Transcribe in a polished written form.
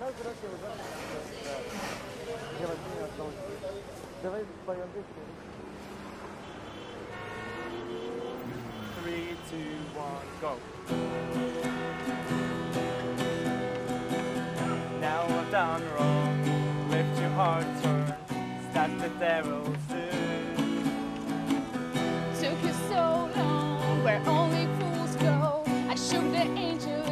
Three, two, one, go. Now I've done wrong, left your heart torn, start the devil soon. Took you so long, where only fools go. I shook the angel